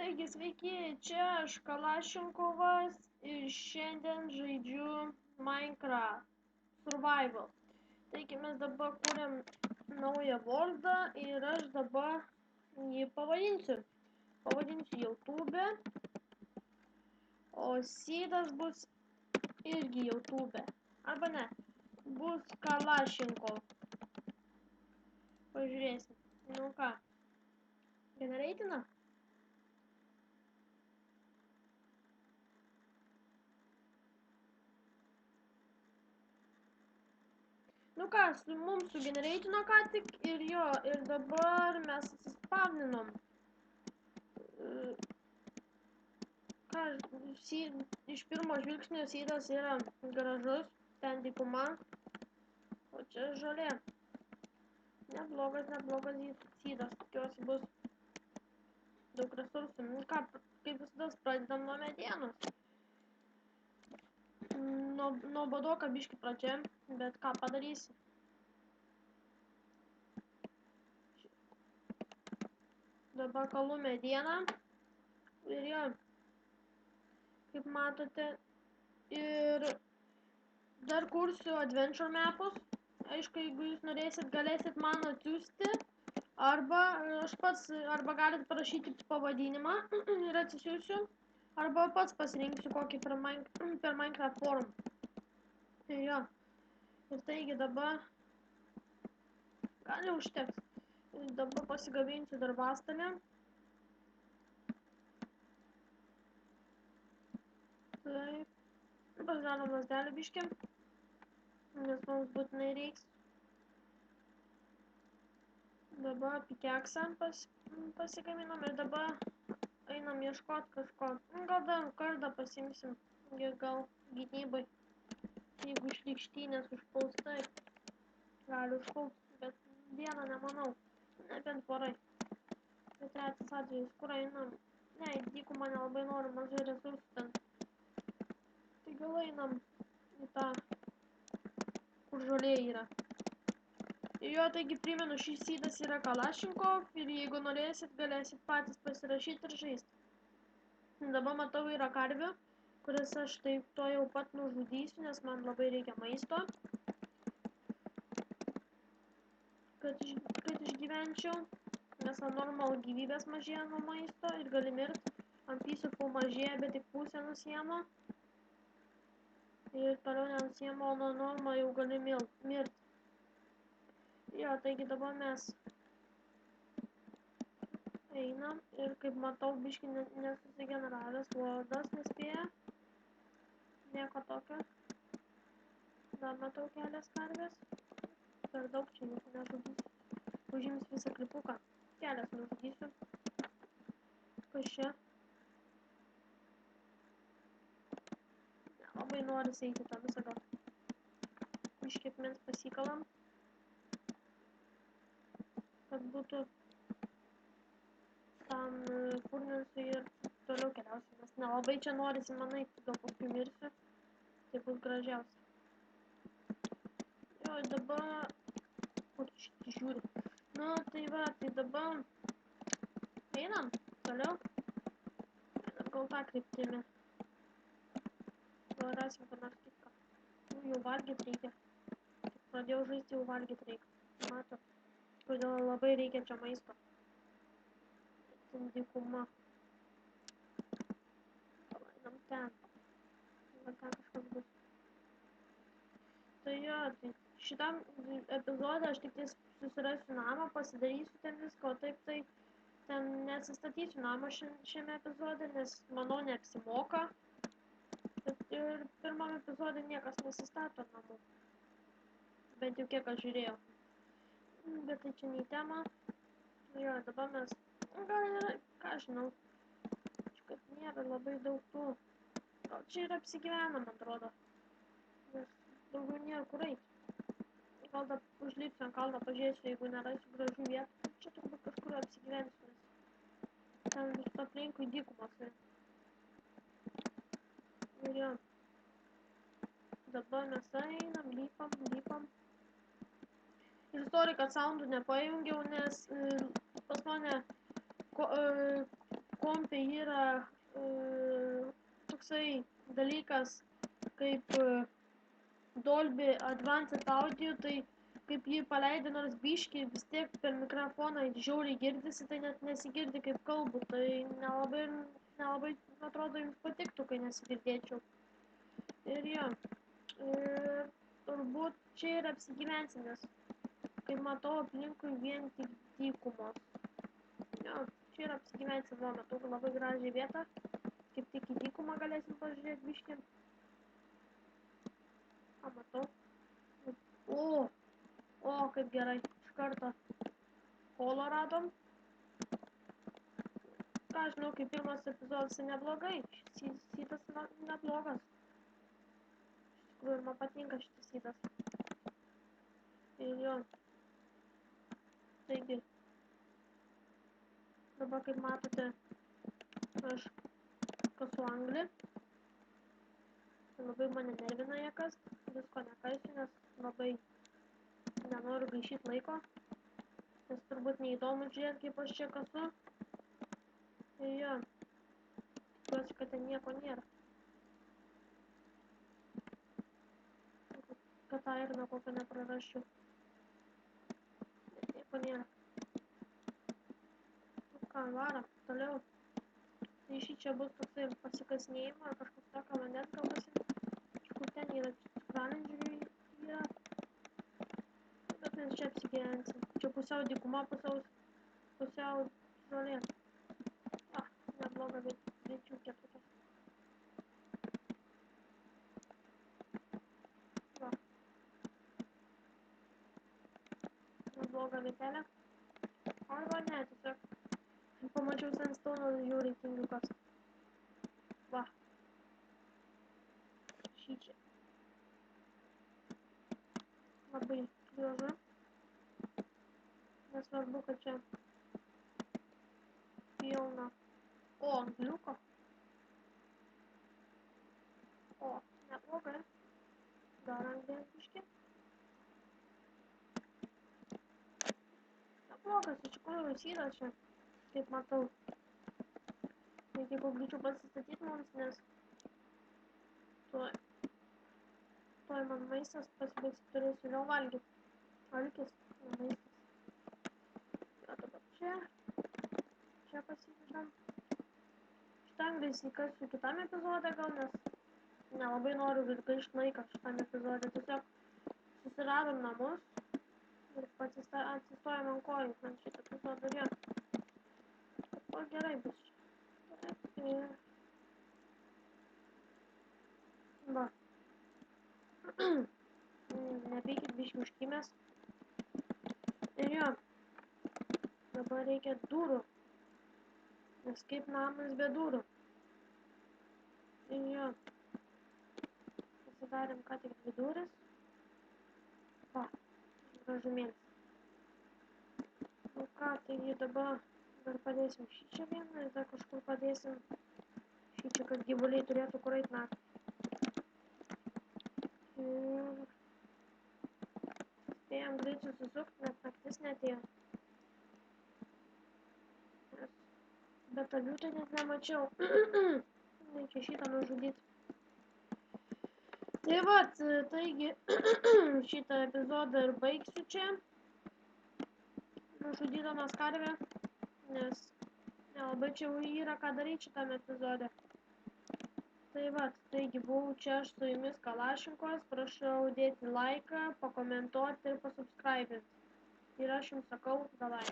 Taigi, sveiki, čia aš Kalašinkovas ir šiandien žaidžiu Minecraft Survival. Taigi mes dabar kuriam naują worldą ir aš dabar jį pavadinsiu. Pavadinsiu YouTube, o seedas bus irgi YouTube. Arba ne, bus Kalašinkov. Pažiūrėsim. Nu ką, genereitina? Nu ką, mums sugenereitino ką tik ir jo, ir dabar mes atsispavninom. Ką, iš pirmo žvilgsnio seedas yra gražus, ten dykuma, o čia žolė. Neblogas seedas, tikiuosi bus daug resursų. Nu ką, kaip visada pradedam nuo medienos. Nuobodoka biški pradžia, bet ką padarysi. Dabar kalu medieną ir jo, kaip matote, ir dar kursiu adventure mapus. Aišku, jeigu jūs norėsit, galėsit man atsiųsti, arba aš pats, arba galit parašyti pavadinimą ir atsisiųsiu, arba pats pasirinksiu kokį per Minecraft forum. Tai jo, ir taigi dabar gal neužteks. Dabar pasigaminsiu darbastalę. Taip. Pasidarom lazdelę biškį, nes mums būtinai reiks. Dabar pikeksą pasigaminam ir dabar einam ieškot kažko. Gal dar kardą pasimsim, gal gynybai. Jeigu šlykštynės užpuls, taip gali užpuls, bet dieną nemanau, nebent porai. Bet retas atvejais, kur einam? Ne, į dykumą nelabai noriu, mažai resursų ten. Tai gal einam į tą, kur žolė yra. Jo, taigi primenu, šis seedas yra Kalašinkov ir jeigu norėsit, galėsit patys pasirašyti ir žaisti. Dabar matau yra karvių, kurias aš taip to jau pat nužudysiu, nes man labai reikia maisto. Kad išgyvenčiau, nes normal gyvybės mažėja nuo maisto ir gali mirt. Ant pysufų mažėja, bet tik pusę nusiema. Ir toliau nenusiema, o nuo norma jau gali mirt. Jo, taigi dabar mes einam ir kaip matau, biški nesusigeneravęs worldas nespėja. Nieko tokio. Dar matau kelias karvės. Per daug čia jūsų nežudysiu. Užims visą klipuką. Kelias nužudysiu. Kas čia? Labai noris eiti tą visą gal. Biški akmens pasikalam. Kad būtų tam furnansui ir toliau keliausiu, nes nelabai čia norisi man eiti, gal paskui mirsiu. Tai bus gražiausia. Jo, dabar... Kur šitį žiūri? Nu, tai va, tai dabar... Einam, toliau. Einam gal tą kryptimį. Gal rasim ką nors kitką. Nu, jau valgyt reikia. Pradėjau žaisti, jau valgyt reikia. Matot, kodėl labai reikia čia maisto. Ten dykuma. Gal einam ten. Gal ten kažkas bus. Tai jo, tai šitam epizode aš tik susirasiu namą, pasidarysiu ten viską, o taip tai ten neatsistatysiu namą šiame epizode, nes manau neapsimoka. Bet ir pirmam epizode niekas nesistato namų. Bent jau kiek aš žiūrėjau. Bet tai čia nei tema. Jo, dabar mes... Gal yra, ką žinau. Kad nėra labai daug tų. Gal čia ir apsigyvenam, atrodo. Nes daugiau nėra kur eiti. Gal dar užlipsiu ant kalno, pažiūrėsiu, jeigu nerasiu gražių vietų. Čia turbūt kažkur apsigyvensiu, nes ten visų aplinkui dykumas. Ir jo. Dabar mes einam, lypam. Ir sorry, kad soundų nepaijungiau, nes pas mane kompe yra toksai dalykas kaip Dolby Advanced Audio, tai kaip jį paleidai nors biškį, vis tiek per mikrofoną žiauriai girdisi, tai net nesigirdi kaip kalbu, tai nelabai atrodo jums patiktų, kai nesigirdėčiau. Ir jo, ir turbūt čia ir apsigyvensi, nes kaip matau aplinkui vien tik dykumos. Jo, čia ir apsigyvensi, va, matau labai gražią vietą, kaip tik į dykumą galėsim pažiūrėti biškį. Ką matau? O, kaip gerai, iš karto holo radom. Ką žinau, kaip pirmas epizodas neblogai, šis sytas neblogas. Iš tikrųjų, man patinka šitas sytas. Ir jo. Taigi, dabar kaip matote, aš kasu anglį. Labai mane nervina jekas, visko nekaisiu, nes labai nenoriu gaišyti laiko. Nes turbūt neįdomu žiūrėti, kaip aš čia kasu. Ir jo, tikiuosi, kad ten nieko nėra. Kad tą ir nuo kokio neprarasčiau. Nieko nėra. Ką, varam, toliau. Tai šį čia bus toksai pasikasinėjimo ar kažkoks tokio vandens kalbasi. Kur ten yra skralendžių yra. Bet mes čia apsigyvensim. Čia pusiau dykuma, pusiau žolė. Nebloga viečiukė tokia. Va. Nebloga vietelė. Arba ne, tiesiog pamačiau sandstone žiūriai tingiukas. Va. Šį čia. Labai gražu. Nesvarbu, kad čia pilna. O, angliuko. O, neblogai. Dar anglės biškį. Neblogas, iš tikrųjų sydas čia, kaip matau. Reikia kuo greičiau pasistatyti mums, nes tuoj man maistas pasibaigs, turėsiu vėl valgyti. Alkis, maistas. Jo, dabar čia pasidedam. Šitą anglį įkasiu kitam epizode gal, nes nelabai noriu gaišti laiką šitam epizode. Tiesiog susiradom namus ir atsistojom ant kojų ant šitą epizodą. Jo. O gerai bus. Ir... Va. Nepykit biškį užkimęs. Ir jo. Dabar reikia durų. Nes kaip namas be durų. Ir jo. Pasidarėm ką tik 2 duris. Va. Gražumėlis. Nu ką, taigi dabar dar padėsim šį čia vieną ir dar kažkur padėsim šį čia, kad gyvuliai turėtų kur eit naktį. Ir spėjom greit susisukti, net naktis neatėjo. Bet avių tai net nemačiau. Reikia šitą nužudyti. Tai vat, taigi šitą epizodą ir baigsiu čia. Nužudydamas karvę, nes nelabai čia yra ką daryti šitam epizode. Tai vat, taigi buvau čia aš su jumis Kalašnikos, prašau dėti laiką, pakomentuoti ir pasubscribinti. Ir aš jums sakau, davai.